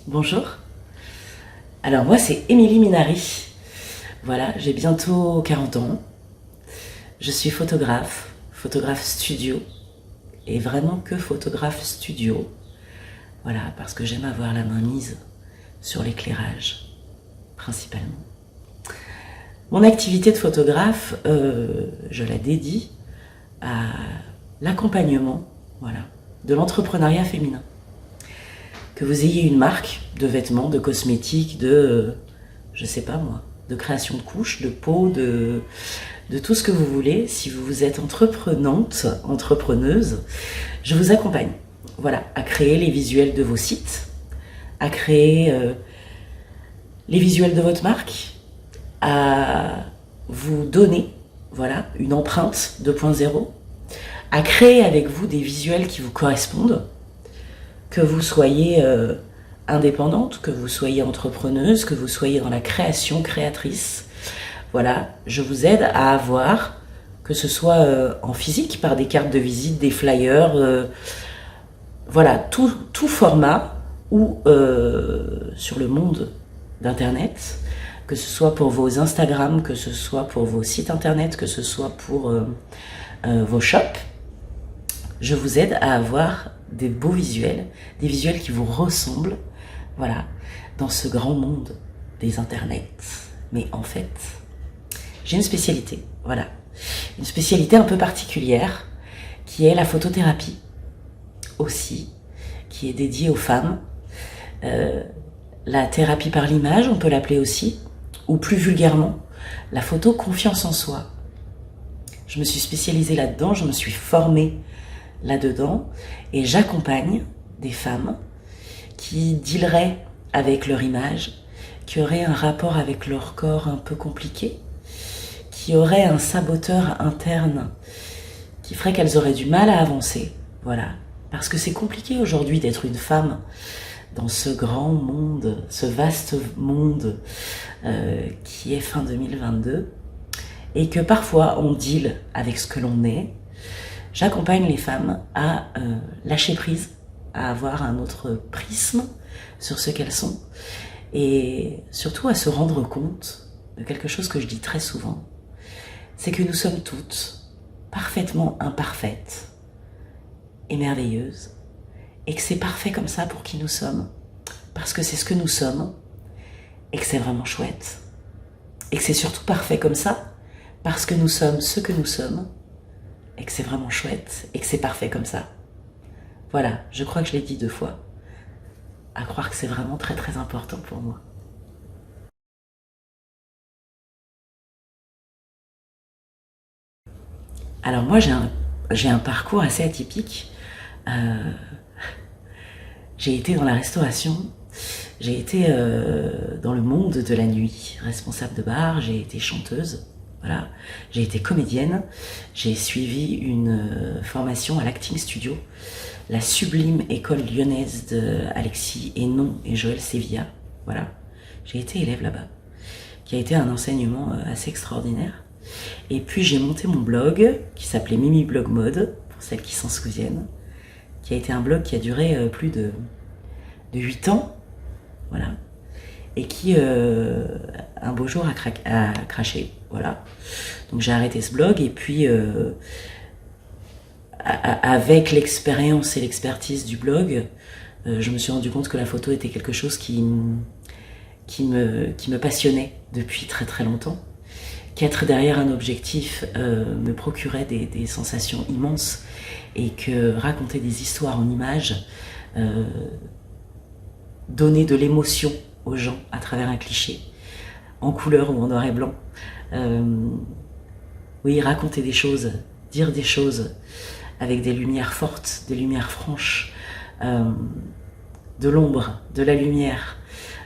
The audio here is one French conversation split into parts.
Bonjour. Alors moi c'est Émilie Minari. Voilà, j'ai bientôt 40 ans. Je suis photographe, photographe studio et vraiment que photographe studio. Voilà, parce que j'aime avoir la main mise sur l'éclairage, principalement. Mon activité de photographe, je la dédie à l'accompagnement, voilà, de l'entrepreneuriat féminin. Que vous ayez une marque de vêtements, de cosmétiques, je sais pas moi, de création de couches, de peau, de tout ce que vous voulez. Si vous êtes entreprenante, entrepreneuse, je vous accompagne. Voilà, à créer les visuels de vos sites, à créer les visuels de votre marque, à vous donner, voilà, une empreinte 2.0, à créer avec vous des visuels qui vous correspondent, que vous soyez indépendante, que vous soyez entrepreneuse, que vous soyez dans la création, créatrice. Voilà, je vous aide à avoir, que ce soit en physique, par des cartes de visite, des flyers, voilà, tout format, ou sur le monde d'internet, que ce soit pour vos Instagram, que ce soit pour vos sites internet, que ce soit pour vos shops. Je vous aide à avoir des beaux visuels, des visuels qui vous ressemblent, voilà, dans ce grand monde des internets. Mais en fait, j'ai une spécialité, voilà, une spécialité un peu particulière, qui est la photothérapie, aussi, qui est dédiée aux femmes. La thérapie par l'image, on peut l'appeler aussi, ou plus vulgairement, la photo confiance en soi. Je me suis spécialisée là-dedans, je me suis formée là-dedans et j'accompagne des femmes qui dealeraient avec leur image, qui auraient un rapport avec leur corps un peu compliqué, qui auraient un saboteur interne qui ferait qu'elles auraient du mal à avancer, voilà. Parce que c'est compliqué aujourd'hui d'être une femme dans ce grand monde, ce vaste monde qui est fin 2022 et que parfois on deal avec ce que l'on est. J'accompagne les femmes à lâcher prise, à avoir un autre prisme sur ce qu'elles sont et surtout à se rendre compte de quelque chose que je dis très souvent, c'est que nous sommes toutes parfaitement imparfaites et merveilleuses et que c'est parfait comme ça pour qui nous sommes parce que c'est ce que nous sommes et que c'est vraiment chouette et que c'est surtout parfait comme ça parce que nous sommes ce que nous sommes et que c'est vraiment chouette, et que c'est parfait comme ça. Voilà, je crois que je l'ai dit 2 fois. À croire que c'est vraiment très très important pour moi. Alors moi j'ai un parcours assez atypique. J'ai été dans la restauration, j'ai été dans le monde de la nuit, responsable de bar, j'ai été chanteuse. Voilà. J'ai été comédienne, j'ai suivi une formation à l'Acting Studio, la sublime école lyonnaise de Alexis Hénon et Joël Sevilla. Voilà, j'ai été élève là-bas, qui a été un enseignement assez extraordinaire. Et puis j'ai monté mon blog, qui s'appelait Mimi Blog Mode, pour celles qui s'en souviennent, qui a été un blog qui a duré plus de 8 ans, voilà, et qui un beau jour a craché, voilà. Donc j'ai arrêté ce blog et puis avec l'expérience et l'expertise du blog, je me suis rendu compte que la photo était quelque chose qui me passionnait depuis très très longtemps. Qu'être derrière un objectif me procurait des sensations immenses et que raconter des histoires en images, donner de l'émotion aux gens à travers un cliché, en couleur ou en noir et blanc. Oui, raconter des choses, dire des choses avec des lumières fortes, des lumières franches, de l'ombre, de la lumière,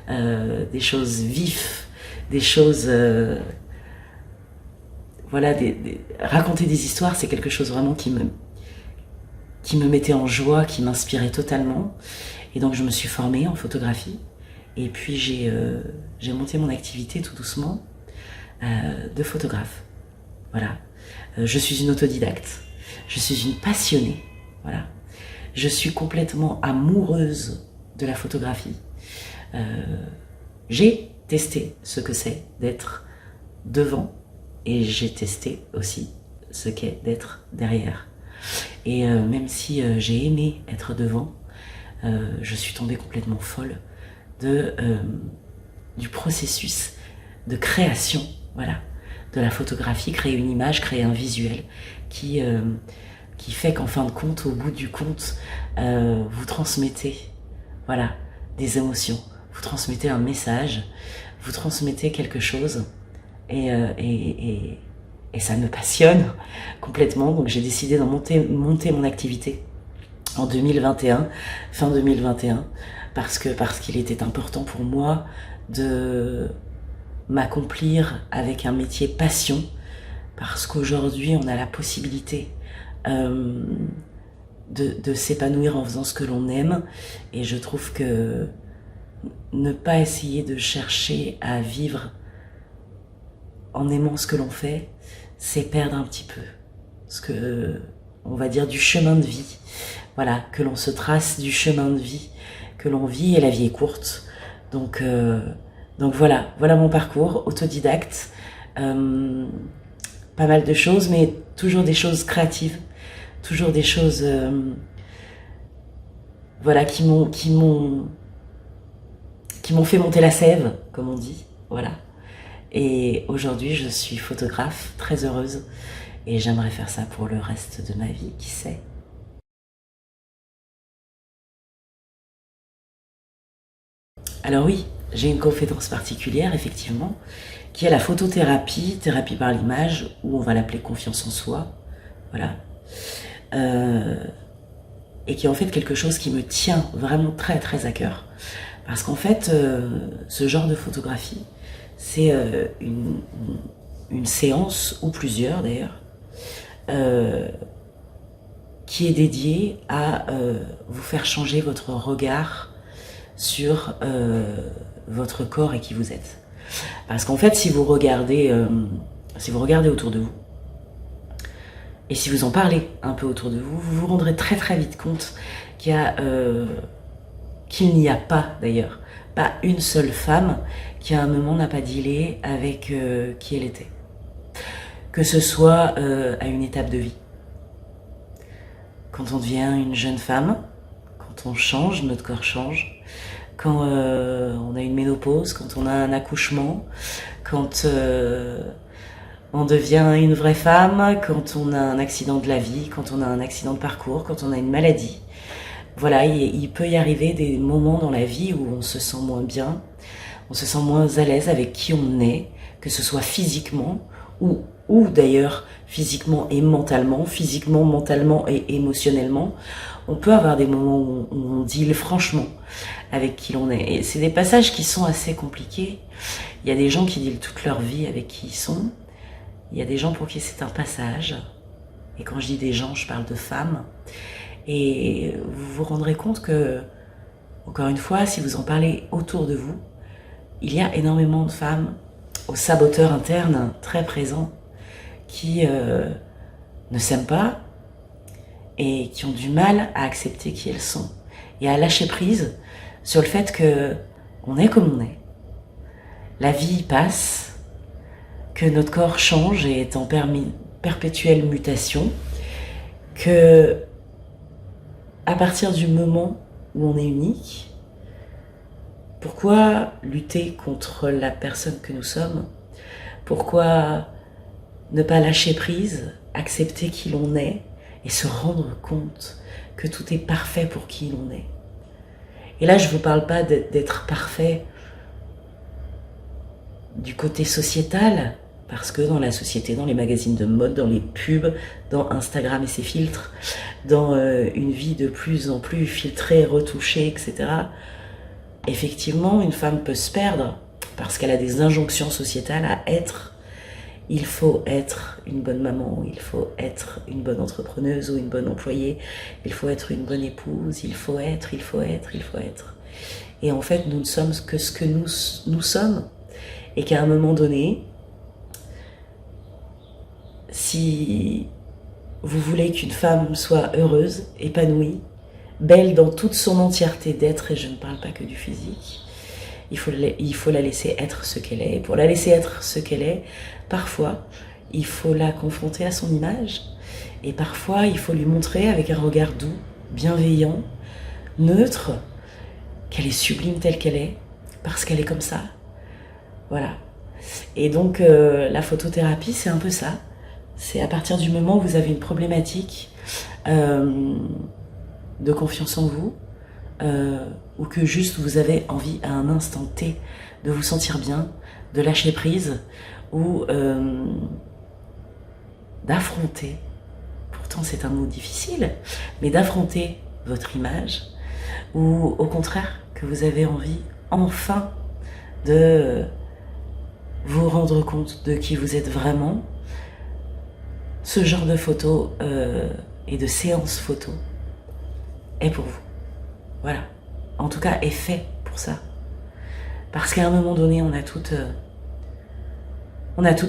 des choses vives, des choses... voilà, raconter des histoires, c'est quelque chose vraiment qui me mettait en joie, qui m'inspirait totalement. Et donc je me suis formée en photographie. Et puis j'ai monté mon activité tout doucement de photographe. Voilà. Je suis une autodidacte. Je suis une passionnée. Voilà. Je suis complètement amoureuse de la photographie. J'ai testé ce que c'est d'être devant et j'ai testé aussi ce qu'est d'être derrière. Et même si j'ai aimé être devant, je suis tombée complètement folle du processus de création, voilà, de la photographie, créer une image, créer un visuel qui fait qu'en fin de compte, au bout du compte, vous transmettez, voilà, des émotions, vous transmettez un message, vous transmettez quelque chose, et ça me passionne complètement. Donc j'ai décidé d'en monter mon activité en 2021, fin 2021, parce qu'il était important pour moi de m'accomplir avec un métier passion, parce qu'aujourd'hui on a la possibilité de s'épanouir en faisant ce que l'on aime, et je trouve que ne pas essayer de chercher à vivre en aimant ce que l'on fait, c'est perdre un petit peu ce que, on va dire, du chemin de vie, voilà, que l'on se trace du chemin de vie que l'on vit, et la vie est courte, donc voilà mon parcours, autodidacte, pas mal de choses, mais toujours des choses créatives, toujours des choses voilà, qui m'ont fait monter la sève, comme on dit, voilà. Et aujourd'hui, je suis photographe, très heureuse, et j'aimerais faire ça pour le reste de ma vie, qui sait. Alors oui, j'ai une compétence particulière, effectivement, qui est la photothérapie, thérapie par l'image, ou on va l'appeler confiance en soi, voilà. Et qui est en fait quelque chose qui me tient vraiment très très à cœur. Parce qu'en fait, ce genre de photographie, c'est une séance, ou plusieurs d'ailleurs, qui est dédiée à vous faire changer votre regard sur votre corps et qui vous êtes. Parce qu'en fait, si vous regardez autour de vous, et si vous en parlez un peu autour de vous, vous vous rendrez très très vite compte qu'il n'y a pas d'ailleurs, pas une seule femme qui à un moment n'a pas dealé avec qui elle était. Que ce soit à une étape de vie. Quand on devient une jeune femme, quand on change, notre corps change, quand on a une ménopause, quand on a un accouchement, quand on devient une vraie femme, quand on a un accident de la vie, quand on a un accident de parcours, quand on a une maladie. Voilà, il peut y arriver des moments dans la vie où on se sent moins bien, on se sent moins à l'aise avec qui on est, que ce soit physiquement ou d'ailleurs physiquement et mentalement et émotionnellement. On peut avoir des moments où on deal franchement avec qui l'on est. Et c'est des passages qui sont assez compliqués. Il y a des gens qui dealent toute leur vie avec qui ils sont. Il y a des gens pour qui c'est un passage. Et quand je dis des gens, je parle de femmes. Et vous vous rendrez compte que, encore une fois, si vous en parlez autour de vous, il y a énormément de femmes aux saboteurs internes très présents qui ne s'aiment pas et qui ont du mal à accepter qui elles sont et à lâcher prise sur le fait qu'on est comme on est. La vie passe, que notre corps change et est en perpétuelle mutation, que à partir du moment où on est unique, pourquoi lutter contre la personne que nous sommes? Pourquoi ne pas lâcher prise, accepter qui l'on est et se rendre compte que tout est parfait pour qui l'on est? Et là, je ne vous parle pas d'être parfait du côté sociétal, parce que dans la société, dans les magazines de mode, dans les pubs, dans Instagram et ses filtres, dans une vie de plus en plus filtrée, retouchée, etc., effectivement, une femme peut se perdre parce qu'elle a des injonctions sociétales à être. Il faut être une bonne maman, il faut être une bonne entrepreneuse ou une bonne employée, il faut être une bonne épouse, il faut être. Et en fait, nous ne sommes que ce que nous sommes. Et qu'à un moment donné, si vous voulez qu'une femme soit heureuse, épanouie, belle dans toute son entièreté d'être, et je ne parle pas que du physique. Il faut la laisser être ce qu'elle est. Et pour la laisser être ce qu'elle est, parfois, il faut la confronter à son image. Et parfois, il faut lui montrer avec un regard doux, bienveillant, neutre, qu'elle est sublime telle qu'elle est, parce qu'elle est comme ça. Voilà. Et donc, la photothérapie, c'est un peu ça. C'est à partir du moment où vous avez une problématique de confiance en vous, ou que juste vous avez envie à un instant T de vous sentir bien, de lâcher prise, ou d'affronter, pourtant c'est un mot difficile, mais d'affronter votre image, ou au contraire que vous avez envie enfin de vous rendre compte de qui vous êtes vraiment. Ce genre de photo et de séance photo est pour vous. Voilà. En tout cas, est fait pour ça. Parce qu'à un moment donné, on a toutes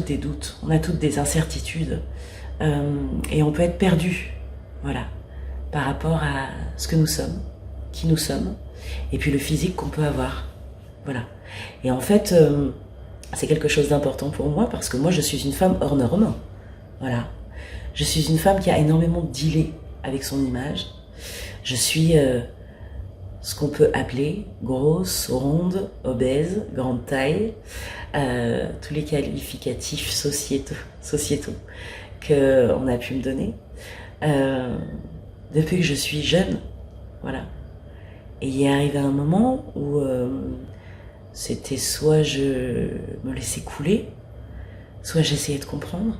des doutes, on a toutes des incertitudes. Et on peut être perdu, voilà, par rapport à ce que nous sommes, qui nous sommes, et puis le physique qu'on peut avoir. Voilà. Et en fait, c'est quelque chose d'important pour moi, parce que moi, je suis une femme hors norme. Voilà. Je suis une femme qui a énormément dealé avec son image. Je suis ce qu'on peut appeler grosse, ronde, obèse, grande taille, tous les qualificatifs sociétaux qu'on a pu me donner depuis que je suis jeune. Voilà. Et il est arrivé un moment où c'était soit je me laissais couler, soit j'essayais de comprendre,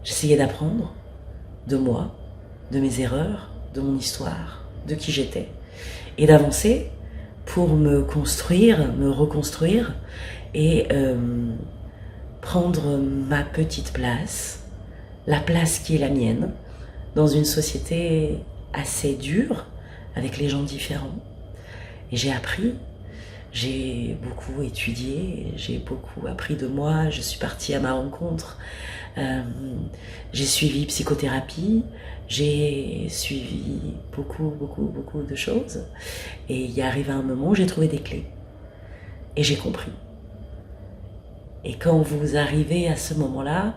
j'essayais d'apprendre de moi, de mes erreurs, de mon histoire, de qui j'étais, et d'avancer pour me construire, me reconstruire et prendre ma petite place, la place qui est la mienne, dans une société assez dure, avec les gens différents. Et j'ai appris, j'ai beaucoup étudié, j'ai beaucoup appris de moi, je suis partie à ma rencontre, j'ai suivi psychothérapie, j'ai suivi beaucoup de choses. Et il y est arrivé un moment où j'ai trouvé des clés. Et j'ai compris. Et quand vous arrivez à ce moment-là,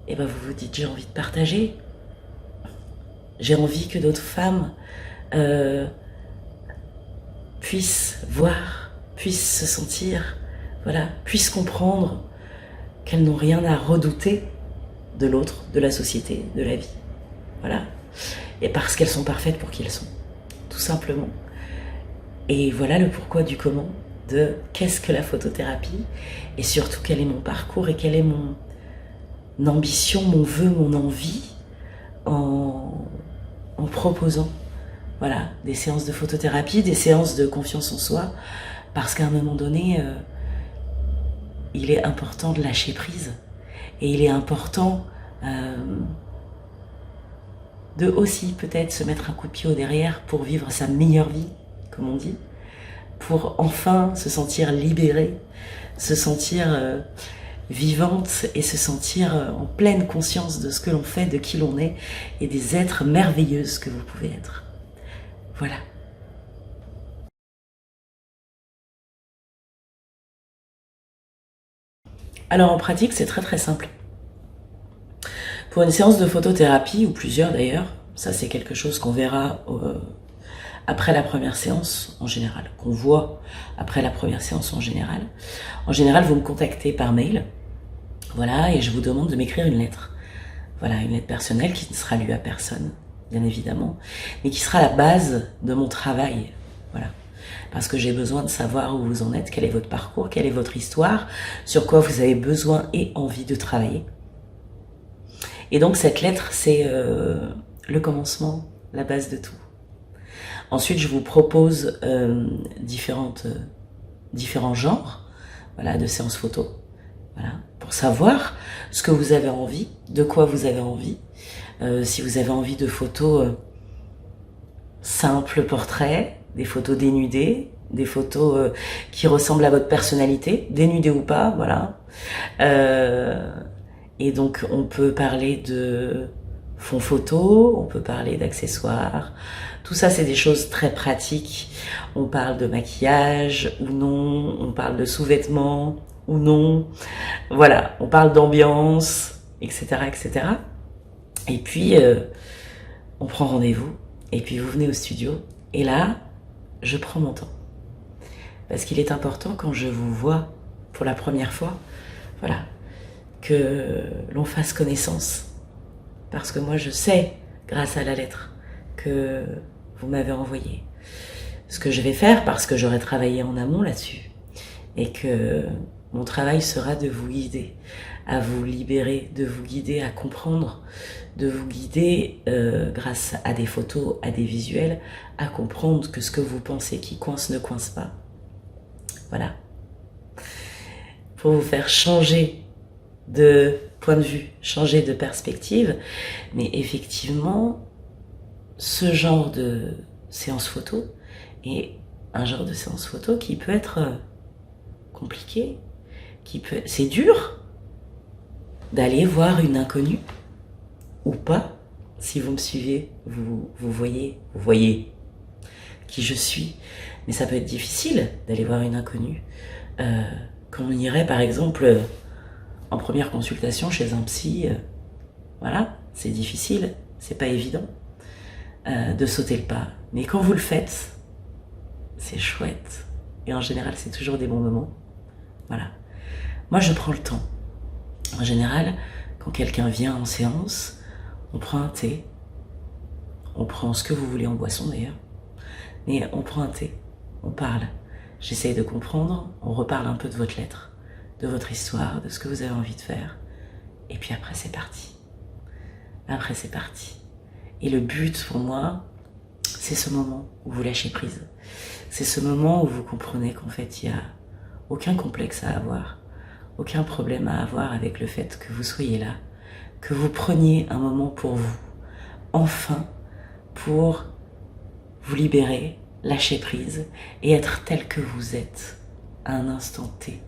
et ben vous vous dites, j'ai envie de partager. J'ai envie que d'autres femmes puissent voir, puissent se sentir, voilà, puissent comprendre qu'elles n'ont rien à redouter de l'autre, de la société, de la vie. Voilà. Et parce qu'elles sont parfaites pour qui elles sont, tout simplement. Et voilà le pourquoi du comment de qu'est-ce que la photothérapie, et surtout quel est mon parcours et quelle est mon ambition, mon vœu, mon envie en proposant, voilà, des séances de photothérapie, des séances de confiance en soi, parce qu'à un moment donné, il est important de lâcher prise, et il est important de aussi peut-être se mettre un coup de pied au derrière pour vivre sa meilleure vie, comme on dit, pour enfin se sentir libérée, se sentir vivante et se sentir en pleine conscience de ce que l'on fait, de qui l'on est et des êtres merveilleuses que vous pouvez être. Voilà. Alors en pratique, c'est très simple. Pour une séance de photothérapie, ou plusieurs d'ailleurs, ça c'est quelque chose qu'on verra après la première séance en général, qu'on voit après la première séance en général. En général, vous me contactez par mail, voilà, et je vous demande de m'écrire une lettre. Voilà, une lettre personnelle qui ne sera lue à personne, bien évidemment, mais qui sera la base de mon travail, voilà. Parce que j'ai besoin de savoir où vous en êtes, quel est votre parcours, quelle est votre histoire, sur quoi vous avez besoin et envie de travailler. Et donc cette lettre, c'est le commencement, la base de tout. Ensuite, je vous propose différents genres, voilà, de séances photo, voilà, pour savoir ce que vous avez envie, de quoi vous avez envie. Si vous avez envie de photos simples, portraits, des photos dénudées, des photos qui ressemblent à votre personnalité, dénudées ou pas, voilà. Et donc, on peut parler de fond photo, on peut parler d'accessoires. Tout ça, c'est des choses très pratiques. On parle de maquillage ou non, on parle de sous-vêtements ou non. Voilà, on parle d'ambiance, etc., etc. Et puis, on prend rendez-vous. Et puis, vous venez au studio. Et là, je prends mon temps. Parce qu'il est important, quand je vous vois pour la première fois, voilà, que l'on fasse connaissance. Parce que moi, je sais, grâce à la lettre que vous m'avez envoyée, ce que je vais faire, parce que j'aurai travaillé en amont là-dessus. Et que mon travail sera de vous guider, à vous libérer, de vous guider à comprendre, de vous guider grâce à des photos, à des visuels, à comprendre que ce que vous pensez qui coince ne coince pas. Voilà. Pour vous faire changer de point de vue, changer de perspective. Mais effectivement, ce genre de séance photo est un genre de séance photo qui peut être compliqué, c'est dur d'aller voir une inconnue ou pas. Si vous me suivez, vous voyez qui je suis. Mais ça peut être difficile d'aller voir une inconnue. Quand on irait par exemple en première consultation chez un psy, voilà, c'est difficile, c'est pas évident de sauter le pas. Mais quand vous le faites, c'est chouette. Et en général, c'est toujours des bons moments. Voilà. Moi, je prends le temps. En général, quand quelqu'un vient en séance, on prend un thé. On prend ce que vous voulez en boisson d'ailleurs. Mais on prend un thé. On parle. J'essaye de comprendre. On reparle un peu de votre lettre, de votre histoire, de ce que vous avez envie de faire. Et puis après, c'est parti. Après, c'est parti. Et le but pour moi, c'est ce moment où vous lâchez prise. C'est ce moment où vous comprenez qu'en fait, il n'y a aucun complexe à avoir, aucun problème à avoir avec le fait que vous soyez là, que vous preniez un moment pour vous, enfin, pour vous libérer, lâcher prise et être tel que vous êtes à un instant T.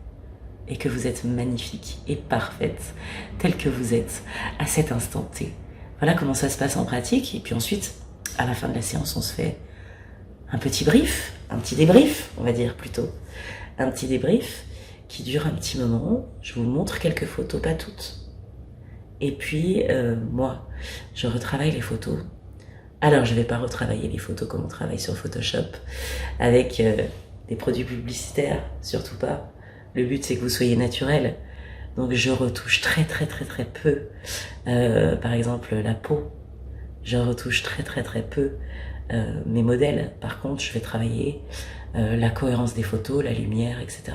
Et que vous êtes magnifique et parfaite, tel que vous êtes à cet instant T. Voilà comment ça se passe en pratique. Et puis ensuite, à la fin de la séance, on se fait un petit brief, un petit débrief, on va dire plutôt. Un petit débrief qui dure un petit moment. Je vous montre quelques photos, pas toutes. Et puis, moi, je retravaille les photos. Alors, je ne vais pas retravailler les photos comme on travaille sur Photoshop, avec des produits publicitaires, surtout pas. Le but, c'est que vous soyez naturel. Donc, je retouche très peu. Par exemple, la peau. Je retouche très peu mes modèles. Par contre, je vais travailler la cohérence des photos, la lumière, etc.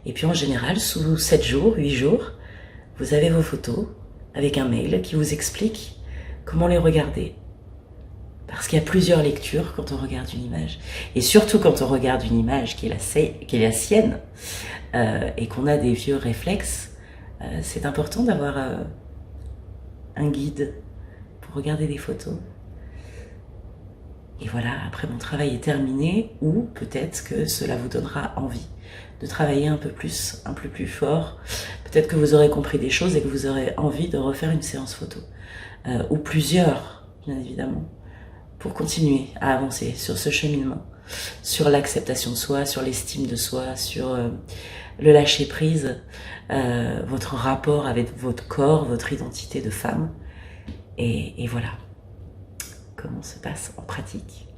Et puis, en général, sous 7 jours, 8 jours, vous avez vos photos avec un mail qui vous explique comment les regarder. Parce qu'il y a plusieurs lectures quand on regarde une image. Et surtout quand on regarde une image qui est la sienne et qu'on a des vieux réflexes, c'est important d'avoir un guide pour regarder des photos. Et voilà, après mon travail est terminé, ou peut-être que cela vous donnera envie de travailler un peu plus fort. Peut-être que vous aurez compris des choses et que vous aurez envie de refaire une séance photo. Ou plusieurs, bien évidemment, pour continuer à avancer sur ce cheminement, sur l'acceptation de soi, sur l'estime de soi, sur le lâcher-prise, votre rapport avec votre corps, votre identité de femme. Et voilà comment se passe en pratique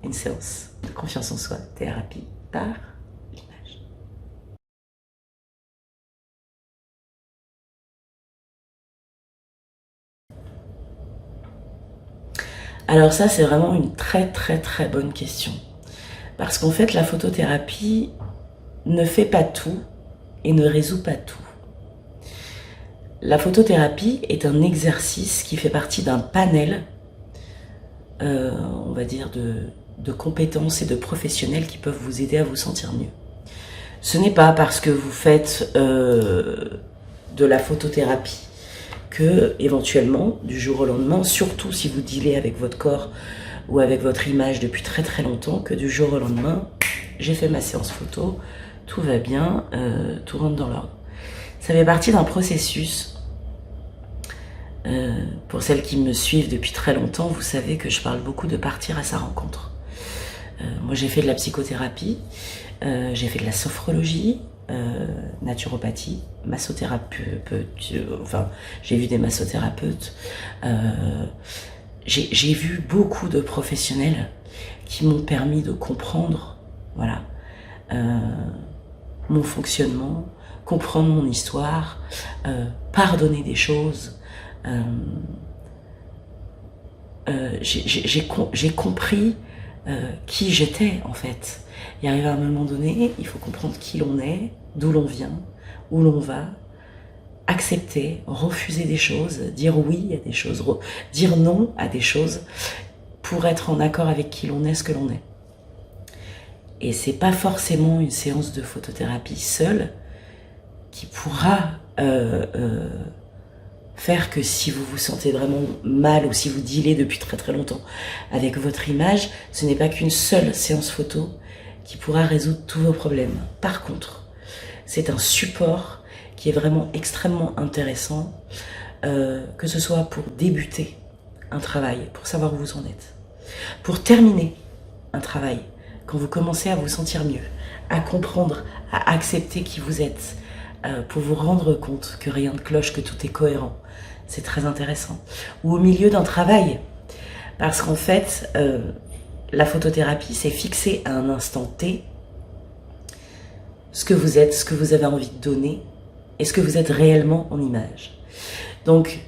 une séance de confiance en soi, thérapie par l'image. Alors ça, c'est vraiment une très bonne question. Parce qu'en fait, la photothérapie ne fait pas tout et ne résout pas tout. La photothérapie est un exercice qui fait partie d'un panel, on va dire, de compétences et de professionnels qui peuvent vous aider à vous sentir mieux. Ce n'est pas parce que vous faites de la photothérapie que, éventuellement, du jour au lendemain, surtout si vous dealez avec votre corps ou avec votre image depuis très longtemps, que du jour au lendemain, j'ai fait ma séance photo, tout va bien, tout rentre dans l'ordre. Ça fait partie d'un processus Pour celles qui me suivent depuis très longtemps, vous savez que je parle beaucoup de partir à sa rencontre. Moi, j'ai fait de la psychothérapie, j'ai fait de la sophrologie, naturopathie, massothérapeute, enfin, j'ai vu des massothérapeutes. J'ai vu beaucoup de professionnels qui m'ont permis de comprendre, voilà, mon fonctionnement, comprendre mon histoire, pardonner des choses. J'ai compris qui j'étais en fait. Il arrive à un moment donné, il faut comprendre qui l'on est, d'où l'on vient, où l'on va, accepter, refuser des choses, dire oui à des choses, dire non à des choses pour être en accord avec qui l'on est, ce que l'on est. Et c'est pas forcément une séance de photothérapie seule qui pourra faire que si vous vous sentez vraiment mal ou si vous dealez depuis très très longtemps avec votre image, ce n'est pas qu'une seule séance photo qui pourra résoudre tous vos problèmes. Par contre, c'est un support qui est vraiment extrêmement intéressant, que ce soit pour débuter un travail, pour savoir où vous en êtes, pour terminer un travail, quand vous commencez à vous sentir mieux, à comprendre, à accepter qui vous êtes, pour vous rendre compte que rien ne cloche, que tout est cohérent. C'est très intéressant. Ou au milieu d'un travail, parce qu'en fait, la photothérapie, c'est fixer à un instant T ce que vous êtes, ce que vous avez envie de donner, et ce que vous êtes réellement en image. Donc,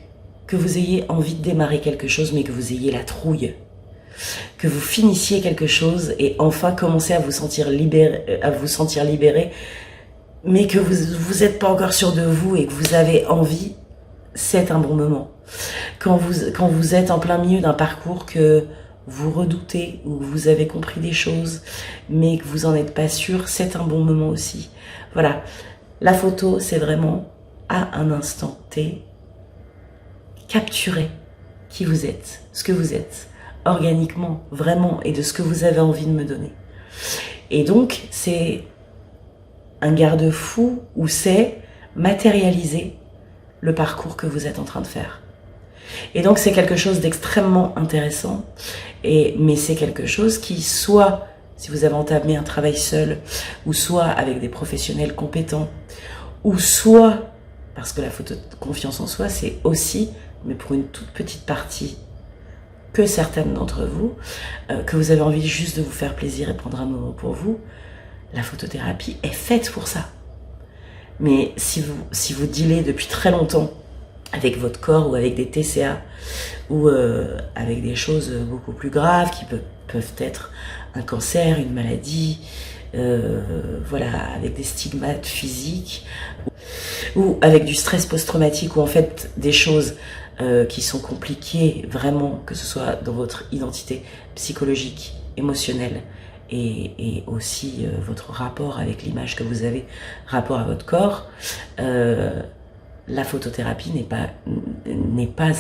que vous ayez envie de démarrer quelque chose, mais que vous ayez la trouille, que vous finissiez quelque chose et enfin commencez à vous sentir libéré, mais que vous n'êtes pas encore sûr de vous et que vous avez envie, c'est un bon moment. Quand vous êtes en plein milieu d'un parcours que vous redoutez ou vous avez compris des choses, mais que vous n'en êtes pas sûr, c'est un bon moment aussi. Voilà, la photo, c'est vraiment à un instant T, capturer qui vous êtes, ce que vous êtes, organiquement, vraiment, et de ce que vous avez envie de me donner. Et donc, c'est un garde-fou où c'est matérialiser le parcours que vous êtes en train de faire. Et donc, c'est quelque chose d'extrêmement intéressant, mais c'est quelque chose qui, soit, si vous avez entamé un travail seul, ou soit avec des professionnels compétents, ou soit, parce que la photo de confiance en soi, c'est aussi, mais pour une toute petite partie, que certaines d'entre vous, que vous avez envie juste de vous faire plaisir et prendre un moment pour vous, la photothérapie est faite pour ça. Mais si vous dealez depuis très longtemps avec votre corps ou avec des TCA ou avec des choses beaucoup plus graves qui peuvent être un cancer, une maladie, voilà, avec des stigmates physiques ou avec du stress post-traumatique ou en fait des choses qui sont compliquées vraiment, que ce soit dans votre identité psychologique, émotionnelle et aussi votre rapport avec l'image que vous avez, rapport à votre corps, la photothérapie n'est pas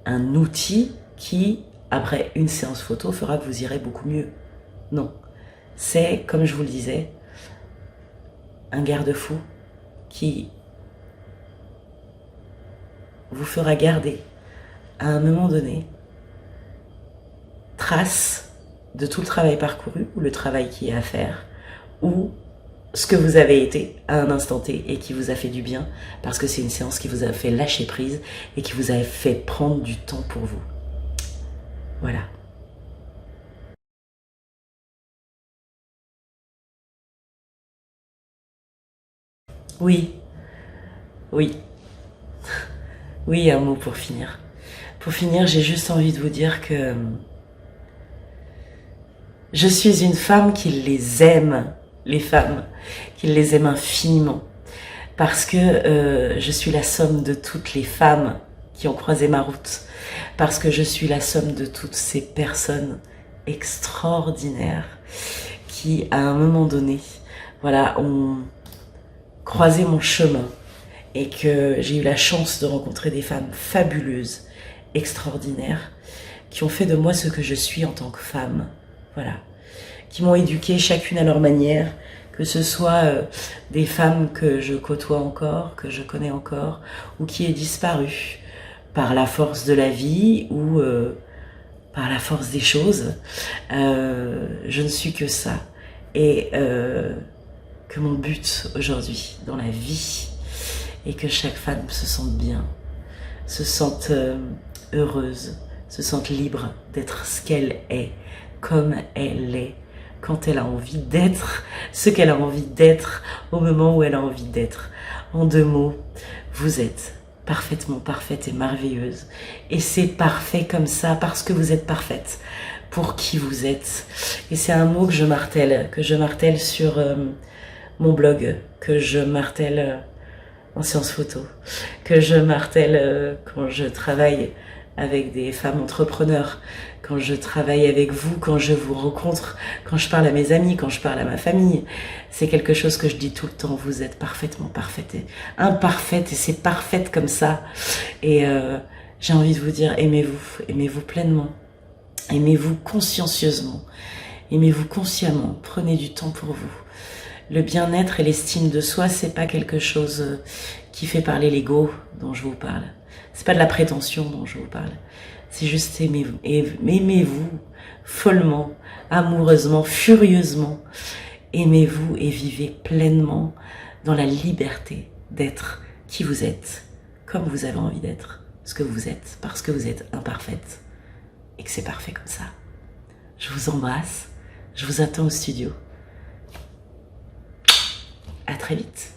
un outil qui, après une séance photo, fera que vous irez beaucoup mieux. Non, c'est, comme je vous le disais, un garde-fou qui vous fera garder, à un moment donné, trace de tout le travail parcouru, ou le travail qui est à faire, ou ce que vous avez été à un instant T et qui vous a fait du bien, parce que c'est une séance qui vous a fait lâcher prise et qui vous a fait prendre du temps pour vous. Voilà. Oui, oui, oui, un mot pour finir. Pour finir, j'ai juste envie de vous dire que je suis une femme qui les aime, les femmes, qui les aime infiniment. Parce que je suis la somme de toutes les femmes qui ont croisé ma route. Parce que je suis la somme de toutes ces personnes extraordinaires qui, à un moment donné, voilà, ont croisé mon chemin et que j'ai eu la chance de rencontrer des femmes fabuleuses, extraordinaires, qui ont fait de moi ce que je suis en tant que femme. Voilà, qui m'ont éduquée chacune à leur manière, que ce soit des femmes que je côtoie encore, que je connais encore, ou qui aient disparu par la force de la vie ou par la force des choses. Je ne suis que ça. Et que mon but aujourd'hui dans la vie est que chaque femme se sente bien, se sente heureuse, se sente libre d'être ce qu'elle est, comme elle est, quand elle a envie d'être, ce qu'elle a envie d'être, au moment où elle a envie d'être. En 2 mots, vous êtes parfaitement parfaite et merveilleuse. Et c'est parfait comme ça, parce que vous êtes parfaite pour qui vous êtes. Et c'est un mot que je martèle sur mon blog, que je martèle en séance photo, que je martèle quand je travaille avec des femmes entrepreneurs, quand je travaille avec vous, quand je vous rencontre, quand je parle à mes amis, quand je parle à ma famille. C'est quelque chose que je dis tout le temps, vous êtes parfaitement parfaite et imparfaite, et c'est parfaite comme ça. Et j'ai envie de vous dire, aimez-vous pleinement, aimez-vous consciencieusement, aimez-vous consciemment, prenez du temps pour vous. Le bien-être et l'estime de soi, c'est pas quelque chose qui fait parler l'ego dont je vous parle. C'est pas de la prétention dont je vous parle. C'est juste aimez-vous. Aimez-vous follement, amoureusement, furieusement. Aimez-vous et vivez pleinement dans la liberté d'être qui vous êtes, comme vous avez envie d'être, ce que vous êtes, parce que vous êtes imparfaite et que c'est parfait comme ça. Je vous embrasse, je vous attends au studio. À très vite.